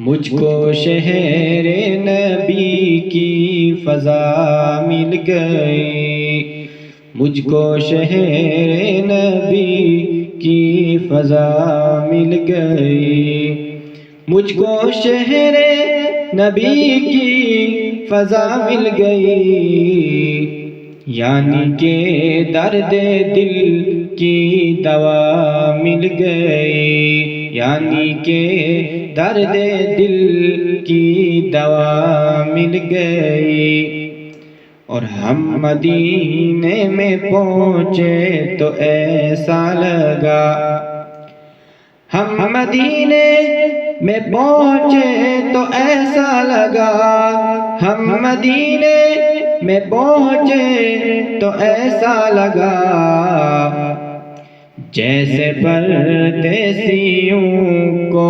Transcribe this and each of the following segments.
مجھ کو شہر نبی کی فضا مل گئی، مجھ کو شہر نبی کی فضا مل گئی، مجھ کو شہر نبی کی فضا مل گئی، یعنی کہ درد دل کی دوا مل گئی، یعنی کہ درد دل کی دوا مل گئی۔ اور ہم مدینے میں پہنچے تو ایسا لگا، ہم مدینے میں پہنچے تو ایسا لگا، ہم مدینے میں پہنچے تو ایسا لگا، جیسے پردیسیوں کو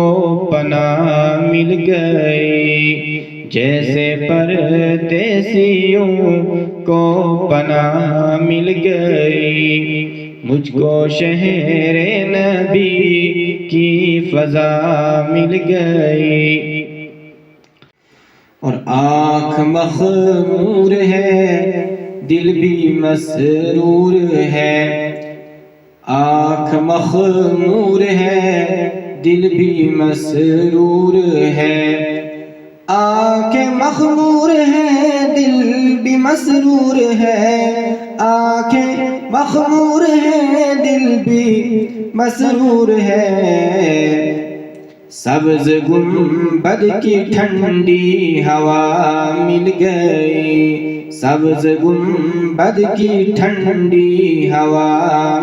پناہ مل گئی، جیسے پردیسیوں کو پناہ مل گئی، مجھ کو شہر نبی کی فضا مل گئی۔ اور آنکھ مخمور ہے، دل بھی مسرور ہے، آنکھ مخمور ہے، دل بھی مسرور ہے، آنکھیں مخمور ہیں، دل بھی مسرور ہے، آنکھیں مخمور ہیں، دل بھی مسرور ہے، سبز گنبد کی ٹھنڈی ہوا مل گئی، سبز گنبد کی ٹھنڈی ہوا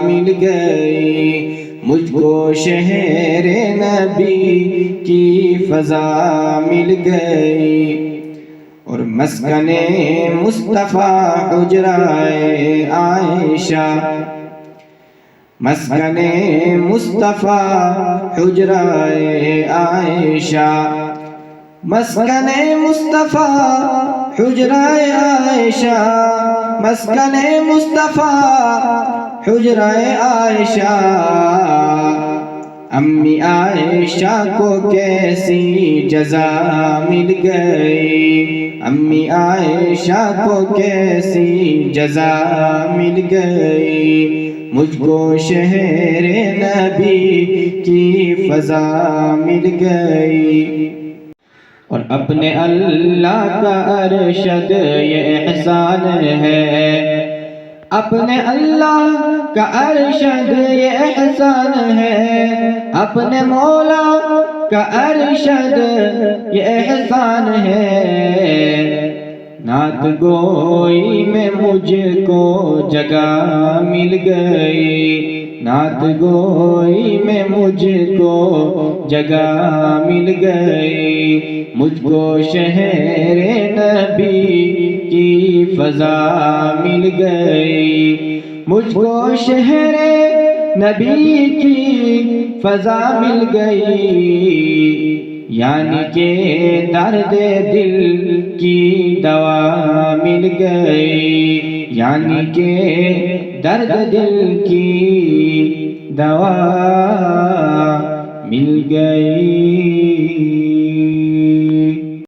مل گئی، مجھ کو شہر نبی کی فضا مل گئی۔ اور مسکن مصطفیٰ حجرائے عائشہ، مسکن مصطفیٰ حجرائے عائشہ، مسکن مصطفیٰ حجرائے عائشہ، مسکن مصطفیٰ حجرائے عائشہ، امی عائشہ کو کیسی جزا مل گئی، امی عائشہ کو کیسی جزا مل گئی، مجھ کو شہر نبی کی فضا مل گئی۔ اور اپنے اللہ کا ارشد یہ احسان ہے، اپنے اللہ کا ارشد یہ احسان ہے، اپنے مولا کا ارشد یہ احسان ہے، نعت گوئی میں مجھ کو جگہ مل گئی، نعت گوئی میں مجھ کو جگہ مل گئی، مجھ کو شہر نبی کی فضا مل گئی، مجھ کو شہر نبی کی فضا مل گئی، یعنی کہ درد دل کی دوا مل گئی، یعنی کہ درد دل کی دوا مل گئی۔